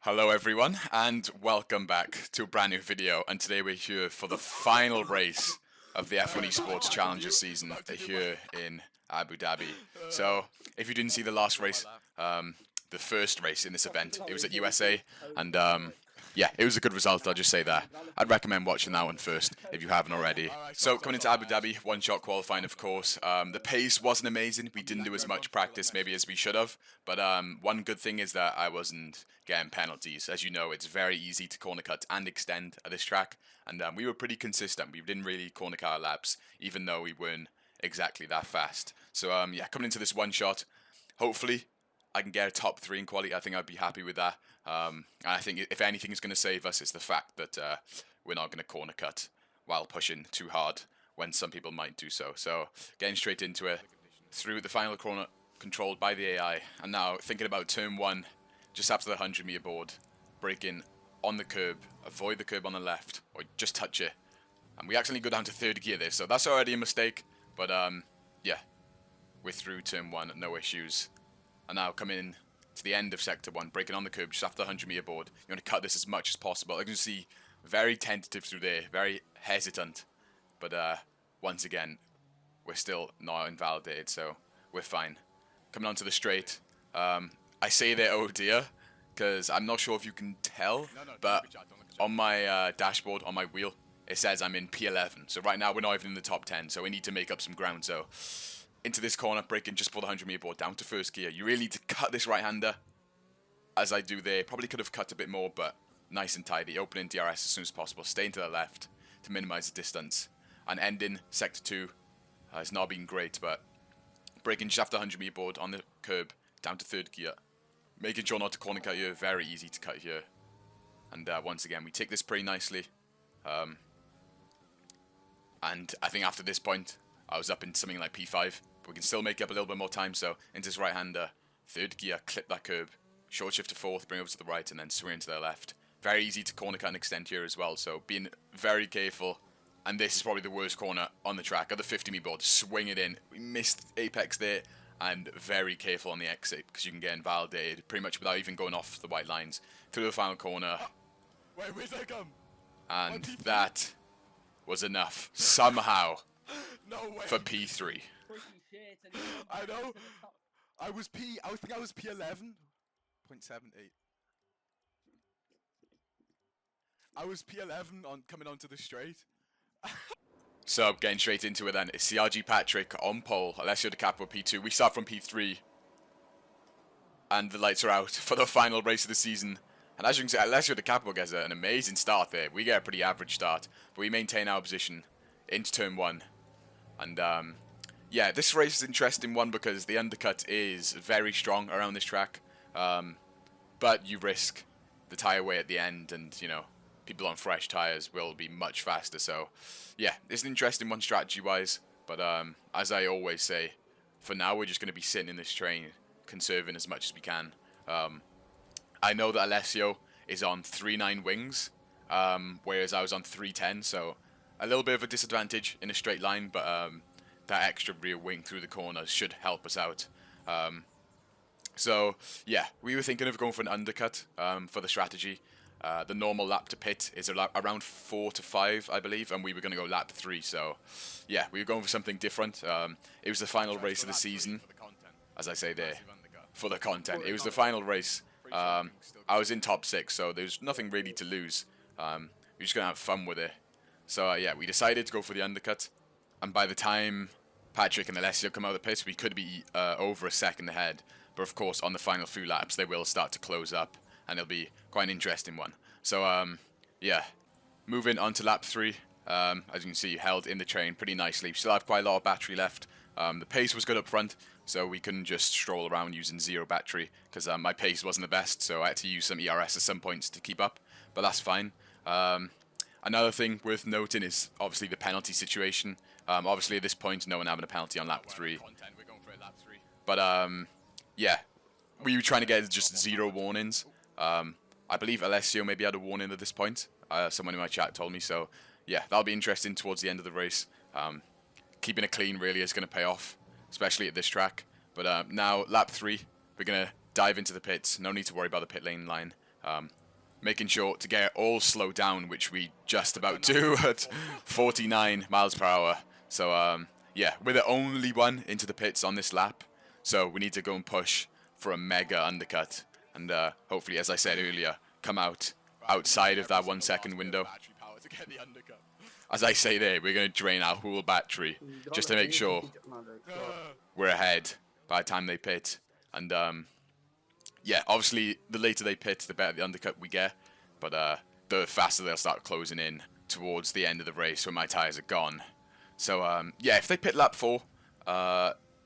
Hello everyone and welcome back to a brand new video, and today we're here for the final race of the F1 Esports Challenger season here in Abu Dhabi. So if you didn't see the last race, the first race in this event, it was at USA, and yeah, it was a good result, I'll just say that. I'd recommend watching that one first if you haven't already. So coming into Abu Dhabi, one-shot qualifying of course. The pace wasn't amazing, we didn't do as much practice maybe as we should have, but one good thing is that I wasn't getting penalties. As you know, it's very easy to corner cut and extend at this track, and we were pretty consistent. We didn't really corner cut our laps, even though we weren't exactly that fast. So yeah, coming into this one-shot, hopefully I can get a top 3 in quality. I think I'd be happy with that. And I think if anything is going to save us, it's the fact that we're not going to corner cut while pushing too hard when some people might do so. So getting straight into it, through the final corner controlled by the AI. And now thinking about turn 1, just after the 100-meter board, braking on the curb, avoid the curb on the left, or just touch it. And we accidentally go down to 3rd gear there, so that's already a mistake. But yeah, we're through turn 1, no issues. And now coming in to the end of sector 1, braking on the curb just after the 100-meter board. You want to cut this as much as possible. As you can see, very tentative through there, very hesitant. But once again, we're still not invalidated, so we're fine. Coming onto the straight, I say there, oh dear, because I'm not sure if you can tell, but on my dashboard, on my wheel, it says I'm in P11. So right now, we're not even in the top 10, so we need to make up some ground. So into this corner, braking just before the 100-meter board, down to 1st gear. You really need to cut this right-hander, as I do there. Probably could have cut a bit more, but nice and tidy. Opening DRS as soon as possible, staying to the left to minimize the distance. And ending sector 2, it's not been great, but braking just after the 100-meter board on the curb, down to 3rd gear. Making sure not to corner cut here, very easy to cut here. And once again, we take this pretty nicely. And I think after this point, I was up in something like P5. But we can still make up a little bit more time, so into this right-hander, 3rd gear, clip that curb, short shift to 4th, bring over to the right, and then swing into the left. Very easy to corner cut and extend here as well, so being very careful. And this is probably the worst corner on the track. At the 50-meter board, swing it in. We missed apex there, and very careful on the exit, because you can get invalidated pretty much without even going off the white lines. Through the final corner. Wait, where's that come? And that was enough, somehow, No way. for P3. I know. I think I was P11.78. I was P11 on coming onto the straight. So, getting straight into it then, it's CRG Patrick on pole, Alessio Di Capo P2. We start from P3, and the lights are out for the final race of the season. And as you can see, Alessio Di Capo gets an amazing start there. We get a pretty average start, but we maintain our position into turn 1. And yeah, this race is an interesting one because the undercut is very strong around this track. But you risk the tyre wear at the end, and you know, people on fresh tyres will be much faster. So yeah, it's an interesting one strategy-wise. But as I always say, for now we're just going to be sitting in this train, conserving as much as we can. I know that Alessio is on 3.9 wings, whereas I was on 3.10, so a little bit of a disadvantage in a straight line, but that extra rear wing through the corners should help us out. So yeah, we were thinking of going for an undercut for the strategy. The normal lap to pit is around 4 to 5, I believe, and we were going to go lap 3, so yeah, we were going for something different. It was the final race of the season, as I say there, for the content. It was the final race. I was in top 6, so there's nothing really to lose. We're just going to have fun with it. So yeah, we decided to go for the undercut, and by the time Patrick and Alessio come out of the pits, we could be over a second ahead. But of course, on the final few laps, they will start to close up, and it'll be quite an interesting one. So yeah, moving on to lap 3. As you can see, held in the train pretty nicely. We still have quite a lot of battery left. The pace was good up front, so we couldn't just stroll around using 0 battery, because my pace wasn't the best, so I had to use some ERS at some points to keep up, but that's fine. Another thing worth noting is obviously the penalty situation. Obviously at this point, no one having a penalty on lap 3. But yeah, we were trying to get just 0 warnings. I believe Alessio maybe had a warning at this point. Someone in my chat told me, so yeah, that'll be interesting towards the end of the race. Keeping it clean really is going to pay off, especially at this track. But now, lap 3, we're going to dive into the pits. No need to worry about the pit lane line. Making sure to get it all slowed down, which we just about do at 49 miles per hour. So yeah, we're the only one into the pits on this lap, so we need to go and push for a mega undercut, and hopefully, as I said earlier, come out outside of that 1 second window. As I say there, we're going to drain our whole battery just to make sure we're ahead by the time they pit. And yeah, obviously, the later they pit, the better the undercut we get. But the faster they'll start closing in towards the end of the race when my tyres are gone. So yeah, if they pit lap 4,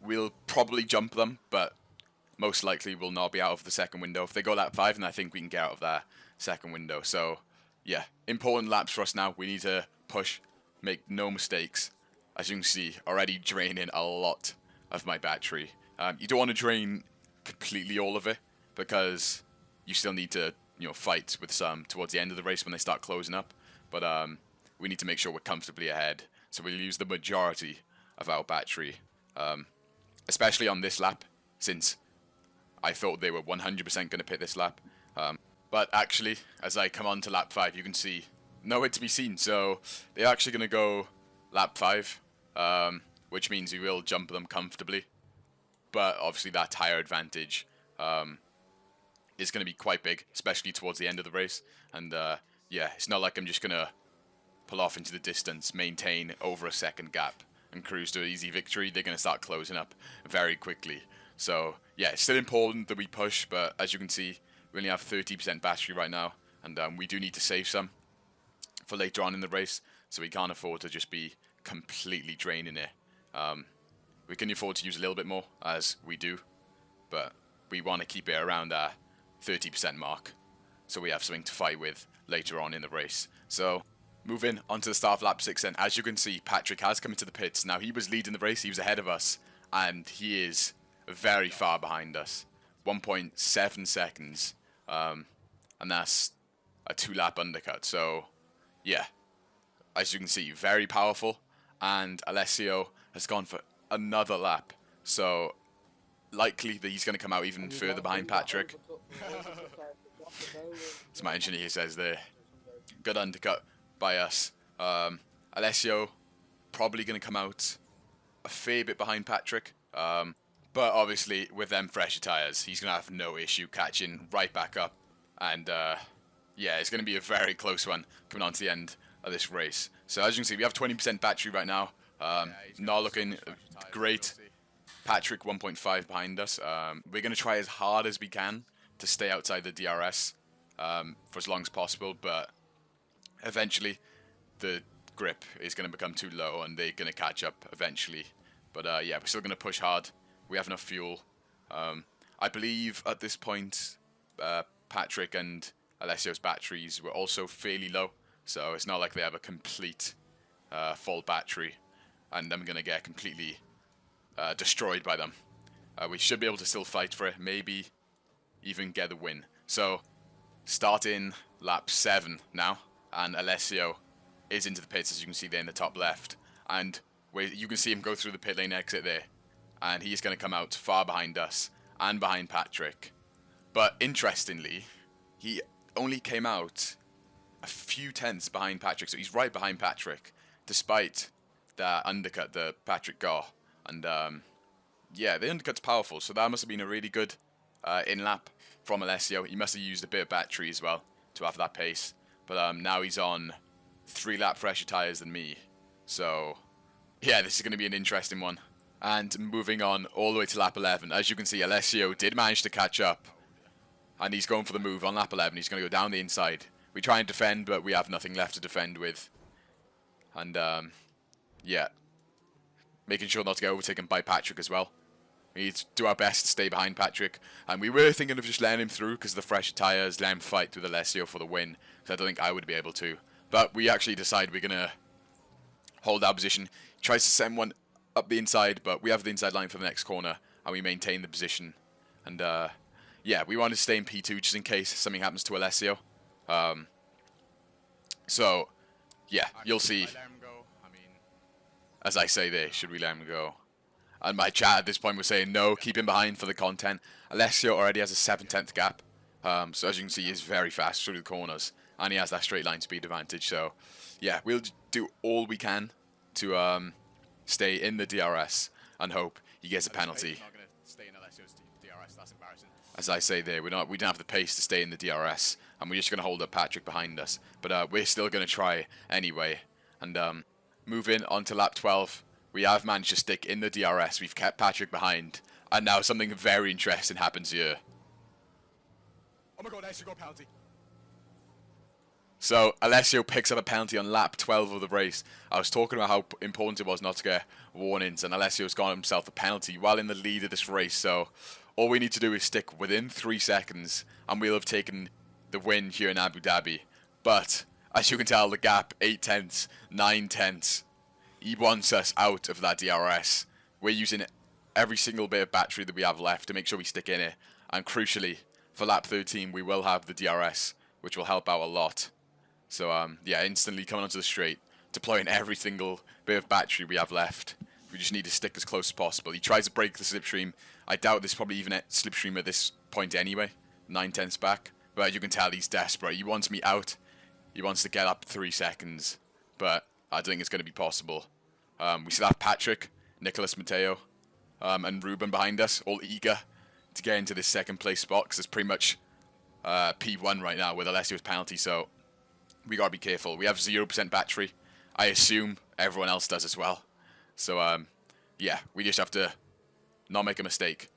we'll probably jump them, but most likely we'll not be out of the second window. If they go lap 5, then I think we can get out of that second window. So yeah, important laps for us now. We need to push, make no mistakes. As you can see, already draining a lot of my battery. You don't want to drain completely all of it, because you still need to, you know, fight with some towards the end of the race when they start closing up. But we need to make sure we're comfortably ahead, so we'll use the majority of our battery, especially on this lap, since I thought they were 100% going to pit this lap. But actually, as I come on to lap 5, you can see nowhere to be seen. So they're actually going to go lap 5, which means we will jump them comfortably. But obviously that tyre advantage is going to be quite big, especially towards the end of the race. And yeah, it's not like I'm just going to pull off into the distance, maintain over a second gap, and cruise to an easy victory. They're going to start closing up very quickly. So yeah, it's still important that we push, but as you can see, we only have 30% battery right now, and we do need to save some for later on in the race, so we can't afford to just be completely draining it. We can afford to use a little bit more, as we do, but we want to keep it around our 30% mark, so we have something to fight with later on in the race. So moving on to the start of lap 6, and as you can see, Patrick has come into the pits. Now, he was leading the race, he was ahead of us, and he is very far behind us, 1.7 seconds, and that's a 2-lap undercut. So yeah, as you can see, very powerful, and Alessio has gone for another lap, so likely that he's going to come out even further behind Patrick. As my engineer says there, good undercut by us. Alessio probably going to come out a fair bit behind Patrick, but obviously with them fresher tyres, he's going to have no issue catching right back up, and yeah, it's going to be a very close one coming on to the end of this race. So as you can see, we have 20% battery right now, not looking great. Patrick 1.5 behind us. We're going to try as hard as we can to stay outside the DRS for as long as possible, but eventually the grip is going to become too low and they're going to catch up eventually. But yeah, we're still going to push hard. We have enough fuel. I believe at this point Patrick and Alessio's batteries were also fairly low, so it's not like they have a complete full battery and I'm going to get completely destroyed by them. We should be able to still fight for it, maybe even get the win. So starting lap 7 now, and Alessio is into the pits, as you can see there in the top left, and where you can see him go through the pit lane exit there, and he's going to come out far behind us and behind Patrick. But interestingly, he only came out a few tenths behind Patrick, so he's right behind Patrick, despite that undercut that Patrick got. And yeah, the undercut's powerful, so that must have been a really good in-lap from Alessio. He must have used a bit of battery as well to have that pace. But now he's on 3-lap fresher tyres than me. So yeah, this is going to be an interesting one. And moving on all the way to lap 11, as you can see, Alessio did manage to catch up. And he's going for the move on lap 11. He's going to go down the inside. We try and defend, but we have nothing left to defend with. And yeah, making sure not to get overtaken by Patrick as well. We need to do our best to stay behind Patrick. And we were thinking of just letting him through because of the fresher tyres, let him fight with Alessio for the win. Because I don't think I would be able to. But we actually decide we're going to hold our position. He tries to send one up the inside, but we have the inside line for the next corner. And we maintain the position. And yeah, we want to stay in P2 just in case something happens to Alessio. So yeah, you'll see. As I say there, should we let him go? And my chat at this point was saying, no, keep him behind for the content. Alessio already has a 7/10 gap So as you can see, he's very fast through the corners, and he has that straight line speed advantage. So yeah, we'll do all we can to stay in the DRS and hope he gets a penalty. As I say there, we don't have the pace to stay in the DRS, and we're just going to hold up Patrick behind us. But we're still going to try anyway. And moving on to lap 12, we have managed to stick in the DRS. We've kept Patrick behind, and now something very interesting happens here. Oh my god, Alessio got a penalty. So Alessio picks up a penalty on lap 12 of the race. I was talking about how important it was not to get warnings, and Alessio's got himself a penalty while in the lead of this race. So all we need to do is stick within 3 seconds, and we'll have taken the win here in Abu Dhabi. But as you can tell, the gap 8 tenths, 9 tenths. He wants us out of that DRS. We're using every single bit of battery that we have left to make sure we stick in it. And crucially, for lap 13, we will have the DRS, which will help out a lot. So yeah, instantly coming onto the straight, deploying every single bit of battery we have left. We just need to stick as close as possible. He tries to break the slipstream. I doubt there's probably even a slipstream at this point anyway. 9 tenths back. But you can tell he's desperate. He wants me out. He wants to get up 3 seconds. But I don't think it's going to be possible. We still have Patrick, Nicholas Matteo, and Ruben behind us, all eager to get into this second place spot, because it's pretty much P1 right now with Alessio's penalty. So we got to be careful. We have 0% battery. I assume everyone else does as well. So yeah, we just have to not make a mistake,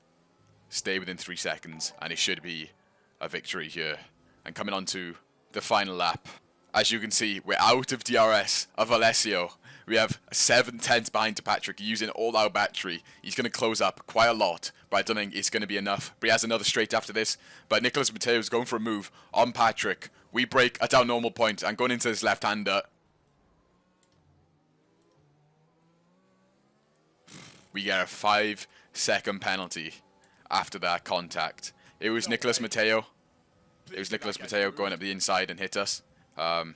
stay within 3 seconds, and it should be a victory here. And coming on to the final lap, as you can see, we're out of DRS of Alessio. We have 7 tenths behind to Patrick, using all our battery. He's going to close up quite a lot, but I don't think it's going to be enough. But he has another straight after this. But Nicholas Matteo is going for a move on Patrick. We break at our normal point and going into this left-hander. We get a 5-second penalty after that contact. It was Nicholas Matteo. It was Nicholas Matteo going up the inside and hit us. And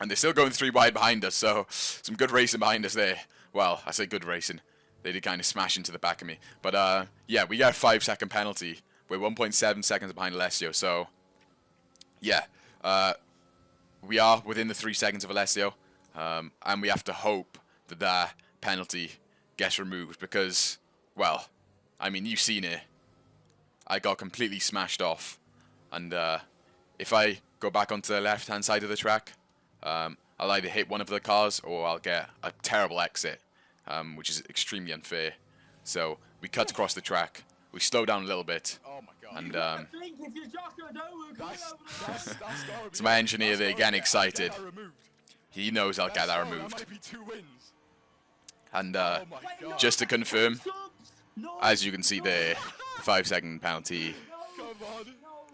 they're still going 3 wide behind us, so some good racing behind us there. Well, I say good racing. They did kind of smash into the back of me. But yeah, we got a 5-second penalty. We're 1.7 seconds behind Alessio, so yeah. We are within the 3 seconds of Alessio, and we have to hope that that penalty gets removed because, well, I mean, you've seen it. I got completely smashed off, and if I go back onto the left-hand side of the track, I'll either hit one of the cars or I'll get a terrible exit, which is extremely unfair. So we cut across the track, we slow down a little bit, and so my engineer there getting excited. He knows I'll get that removed. And just to confirm, as you can see there, the 5-second penalty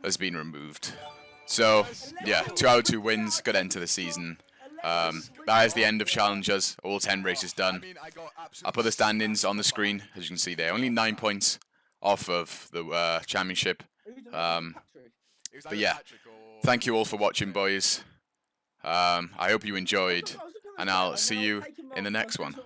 has been removed. So, yeah, 2 out of 2 wins, good end to the season. That is the end of Challengers, all 10 races done. I'll put the standings on the screen, as you can see there. Only 9 points off of the championship. But yeah, thank you all for watching, boys. I hope you enjoyed, and I'll see you in the next one.